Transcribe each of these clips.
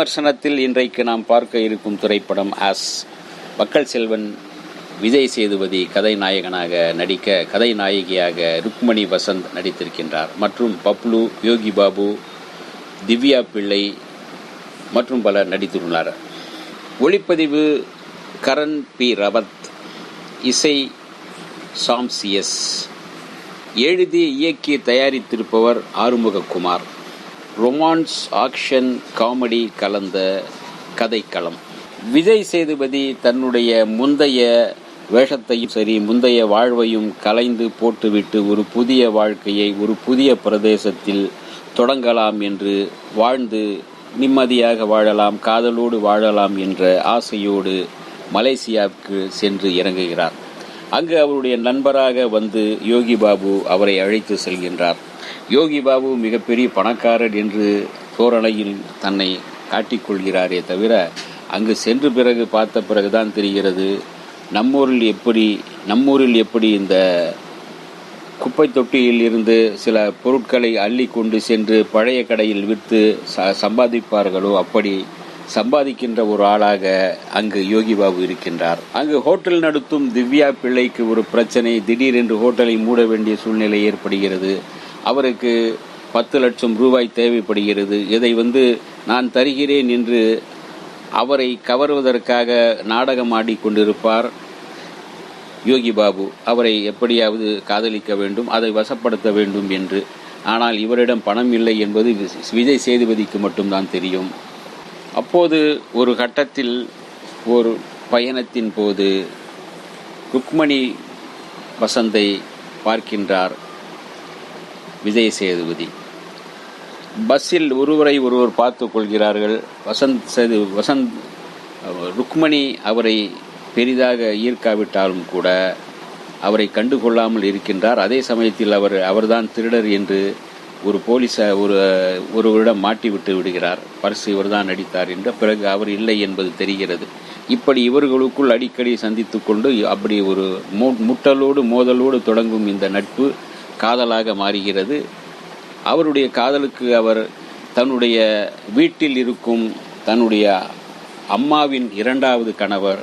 விமர்சனத்தில் இன்றைக்கு நாம் பார்க்க இருக்கும் திரைப்படம் ஆஸ். மக்கள் செல்வன் விஜய் சேதுபதி கதைநாயகனாக நடிக்க கதைநாயகியாக ருக்மணி வசந்த் நடித்திருக்கின்றார். மற்றும் பப்ளு, யோகி பாபு, திவ்யா பிள்ளை மற்றும் பலர் நடித்துள்ளனர். ஒளிப்பதிவு கரண் பி ரவத், இசை சாம்சியஸ், எழுதி இயக்கி தயாரித்திருப்பவர் ஆறுமுகக்குமார். ரொமான்ஸ், ஆக்ஷன், காமெடி கலந்த கதைக்களம். விஜய் சேதுபதி தன்னுடைய முந்தைய வேஷத்தையும் சரி முந்தைய வாழ்வையும் கலைந்து போட்டுவிட்டு ஒரு புதிய வாழ்க்கையை ஒரு புதிய பிரதேசத்தில் தொடங்கலாம் என்று வாழ்ந்து நிம்மதியாக வாழலாம், காதலோடு வாழலாம் என்ற ஆசையோடு மலேசியாவுக்கு சென்று இறங்குகிறார். அங்கு அவருடைய நண்பராக வந்து யோகி பாபு அவரை அழைத்து செல்கின்றார். யோகி பாபு மிகப்பெரிய பணக்காரர் என்று தோரணையில் தன்னை காட்டிக்கொள்கிறாரே தவிர அங்கு சென்று பிறகு பார்த்த பிறகுதான் தெரிகிறது நம்மூரில் எப்படி இந்த குப்பை தொட்டியில் இருந்து சில பொருட்களை அள்ளி கொண்டு சென்று பழைய கடையில் விற்று சம்பாதிப்பார்களோ அப்படி சம்பாதிக்கின்ற ஒரு ஆளாக அங்கு யோகி பாபு இருக்கின்றார். அங்கு ஹோட்டல் நடத்தும் திவ்யா பிள்ளைக்கு ஒரு பிரச்சனை. திடீரென்று ஹோட்டலை மூட வேண்டிய சூழ்நிலை ஏற்படுகிறது. அவருக்கு 10 லட்சம் ரூபாய் தேவைப்படுகிறது. இதை நான் தருகிறேன் என்று அவரை கவர்வதற்காக நாடகம் ஆடிக்கொண்டிருப்பார் யோகி பாபு. அவரை எப்படியாவது காதலிக்க வேண்டும், அதை வசப்படுத்த வேண்டும் என்று. ஆனால் இவரிடம் பணம் இல்லை என்பது விஜய் சேதுபதிக்கு மட்டும்தான் தெரியும். அப்போது ஒரு கட்டத்தில் ஒரு பயணத்தின் போது ருக்மணி வசந்தை பார்க்கின்றார் விஜய் சேதுபதி. பஸ்ஸில் ஒருவர் பார்த்து கொள்கிறார்கள். வசந்த் ருக்மணி அவரை பெரிதாக ஈர்க்காவிட்டாலும் கூட அவரை கண்டுகொள்ளாமல் இருக்கின்றார். அதே சமயத்தில் அவர்தான் திருடர் என்று ஒரு ஒருவரிடம் மாட்டிவிட்டு விடுகிறார். பர்ஸ் இவர்தான் நடித்தார் என்ற பிறகு அவர் இல்லை என்பது தெரிகிறது. இப்படி இவர்களுக்குள் அடிக்கடி சந்தித்து கொண்டு அப்படி ஒரு மோதலோடு தொடங்கும் இந்த நட்பு காதலாக மாறுகிறது. அவருடைய காதலுக்கு அவர் தன்னுடைய வீட்டில் இருக்கும் தன்னுடைய அம்மாவின் 2வது கணவர்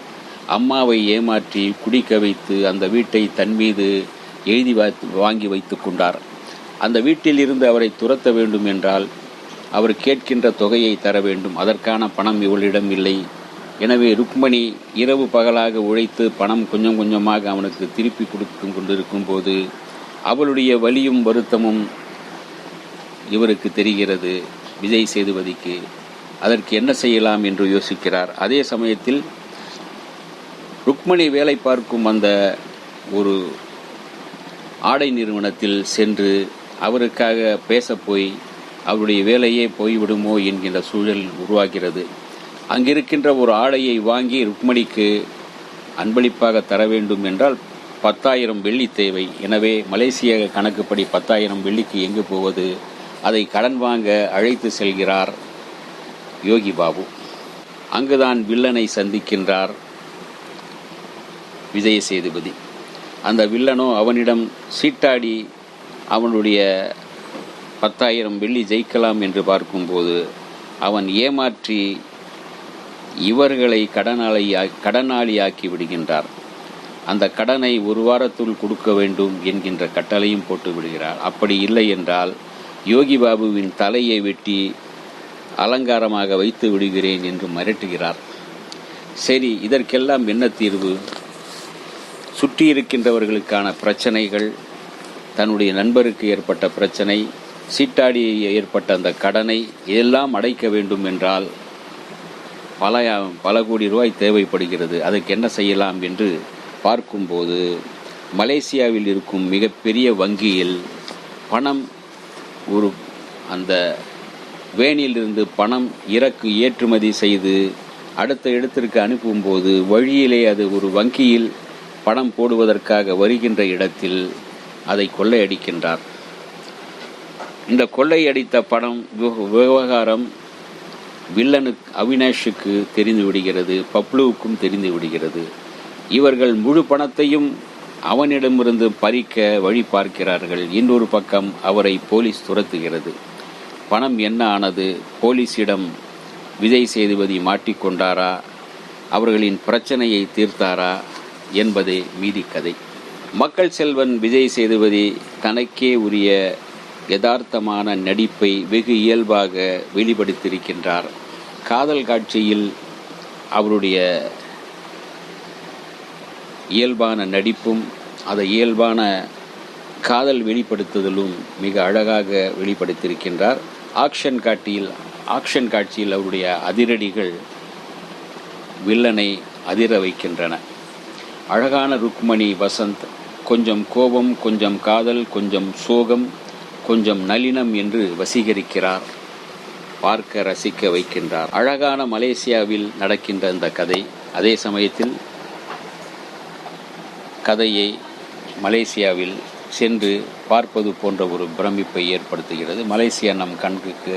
அம்மாவை ஏமாற்றி குடிக்க வைத்து அந்த வீட்டை தன் மீது எழுதி வாங்கி வைத்து கொண்டார். அந்த வீட்டில் இருந்து அவரை துரத்த வேண்டும் என்றால் அவர் கேட்கின்ற தொகையை தர வேண்டும். அதற்கான பணம் இவளிடம் இல்லை. எனவே ருக்மணி இரவு பகலாக உழைத்து பணம் கொஞ்சம் கொஞ்சமாக அவனுக்கு திருப்பி கொடுத்து கொண்டிருக்கும் போது அவளுடைய வலியும் வருத்தமும் இவருக்கு தெரிகிறது விஜய் சேதுபதிக்கு. அதற்கு என்ன செய்யலாம் என்று யோசிக்கிறார். அதே சமயத்தில் ருக்மணி வேலை பார்க்கும் அந்த ஒரு ஆடை நிறுவனத்தில் சென்று அவருக்காக பேசப்போய் அவருடைய வேலையே போய்விடுமோ என்கின்ற சூழல் உருவாகிறது. அங்கிருக்கின்ற ஒரு ஆடையை வாங்கி ருக்மணிக்கு அன்பளிப்பாக தர வேண்டும் என்றால் 10,000 வெள்ளி தேவை. எனவே மலேசிய கணக்குப்படி 10,000 வெள்ளிக்கு எங்கு போவது? அதை கடன் வாங்க அழைத்து செல்கிறார் யோகி பாபு. அங்குதான் வில்லனை சந்திக்கின்றார் விஜய் சேதுபதி. அந்த வில்லனோ அவனிடம் சீட்டாடி அவனுடைய 10,000 வெள்ளி ஜெயிக்கலாம் என்று பார்க்கும்போது அவன் ஏமாற்றி இவர்களை கடனாளியாக்கி விடுகின்றார். அந்த கடனை 1 வாரத்துள் கொடுக்க வேண்டும் என்கின்ற கட்டளையும் போட்டு விடுகிறார். அப்படி இல்லை என்றால் யோகி பாபுவின் தலையை வெட்டி அலங்காரமாக வைத்து விடுகிறேன் என்று மிரட்டுகிறார். சரி, இதற்கெல்லாம் என்ன தீர்வு? சுற்றி இருக்கின்றவர்களுக்கான பிரச்சனைகள், தன்னுடைய நண்பருக்கு ஏற்பட்ட பிரச்சனை, சீட்டாடி ஏற்பட்ட அந்த கடனை எல்லாம் அடைக்க வேண்டும் என்றால் பல கோடி ரூபாய் தேவைப்படுகிறது. அதுக்கு என்ன செய்யலாம் என்று பார்க்கும்போது மலேசியாவில் இருக்கும் மிகப்பெரிய வங்கியில் பணம் அந்த வேனிலிருந்து பணம் ஏற்றுமதி செய்து அடுத்த இடத்திற்கு அனுப்பும்போது வழியிலே அது ஒரு வங்கியில் பணம் போடுவதற்காக வருகின்ற இடத்தில் அதை கொள்ளையடிக்கின்றார். இந்த கொள்ளையடித்த பணம் விவகாரம் வில்லனுக்கு அவினாஷுக்கு தெரிந்து விடுகிறது, பப்ளுவுக்கும் தெரிந்து விடுகிறது. இவர்கள் முழு பணத்தையும் அவனிடமிருந்து பறிக்க வழி பார்க்கிறார்கள். இன்னொரு பக்கம் அவரை போலீஸ் துரத்துகிறது. பணம் என்ன ஆனது? போலீஸிடம் விஜய் சேதுபதி மாட்டிக்கொண்டாரா, அவர்களின் பிரச்சனையை தீர்த்தாரா என்பதே மீதி கதை. மக்கள் செல்வன் விஜய் சேதுபதி தனக்கே உரிய யதார்த்தமான நடிப்பை வெகு இயல்பாக வெளிப்படுத்தியிருக்கின்றார். காதல் காட்சியில் அவருடைய இயல்பான நடிப்பும் அதை இயல்பான காதல் வெளிப்படுத்துதலும் மிக அழகாக வெளிப்படுத்தியிருக்கின்றார். ஆக்ஷன் காட்சியில் அவருடைய அதிரடிகள் வில்லனை அதிர வைக்கின்றன. அழகான ருக்மணி வசந்த் கொஞ்சம் கோபம், கொஞ்சம் காதல், கொஞ்சம் சோகம், கொஞ்சம் நளினம் என்று வசீகரிக்கிறார். பார்க்க ரசிக்க வைக்கின்றார். அழகான மலேசியாவில் நடக்கின்ற இந்த கதை அதே சமயத்தில் கதையை மலேசியாவில் சென்று பார்ப்பது போன்ற ஒரு பிரமிப்பை ஏற்படுத்துகிறது. மலேசியா நம் கண்ணுக்கு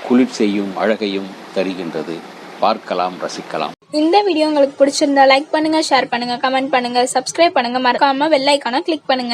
குளிர் செய்யும் அழகையும் தருகின்றது. பார்க்கலாம், ரசிக்கலாம். இந்த வீடியோ உங்களுக்கு பிடிச்சிருந்தா லைக் பண்ணுங்க, ஷேர் பண்ணுங்க, கமெண்ட் பண்ணுங்க, சப்ஸ்கிரைப் பண்ணுங்க, மறக்காம பெல் ஐகானை கிளிக் பண்ணுங்க.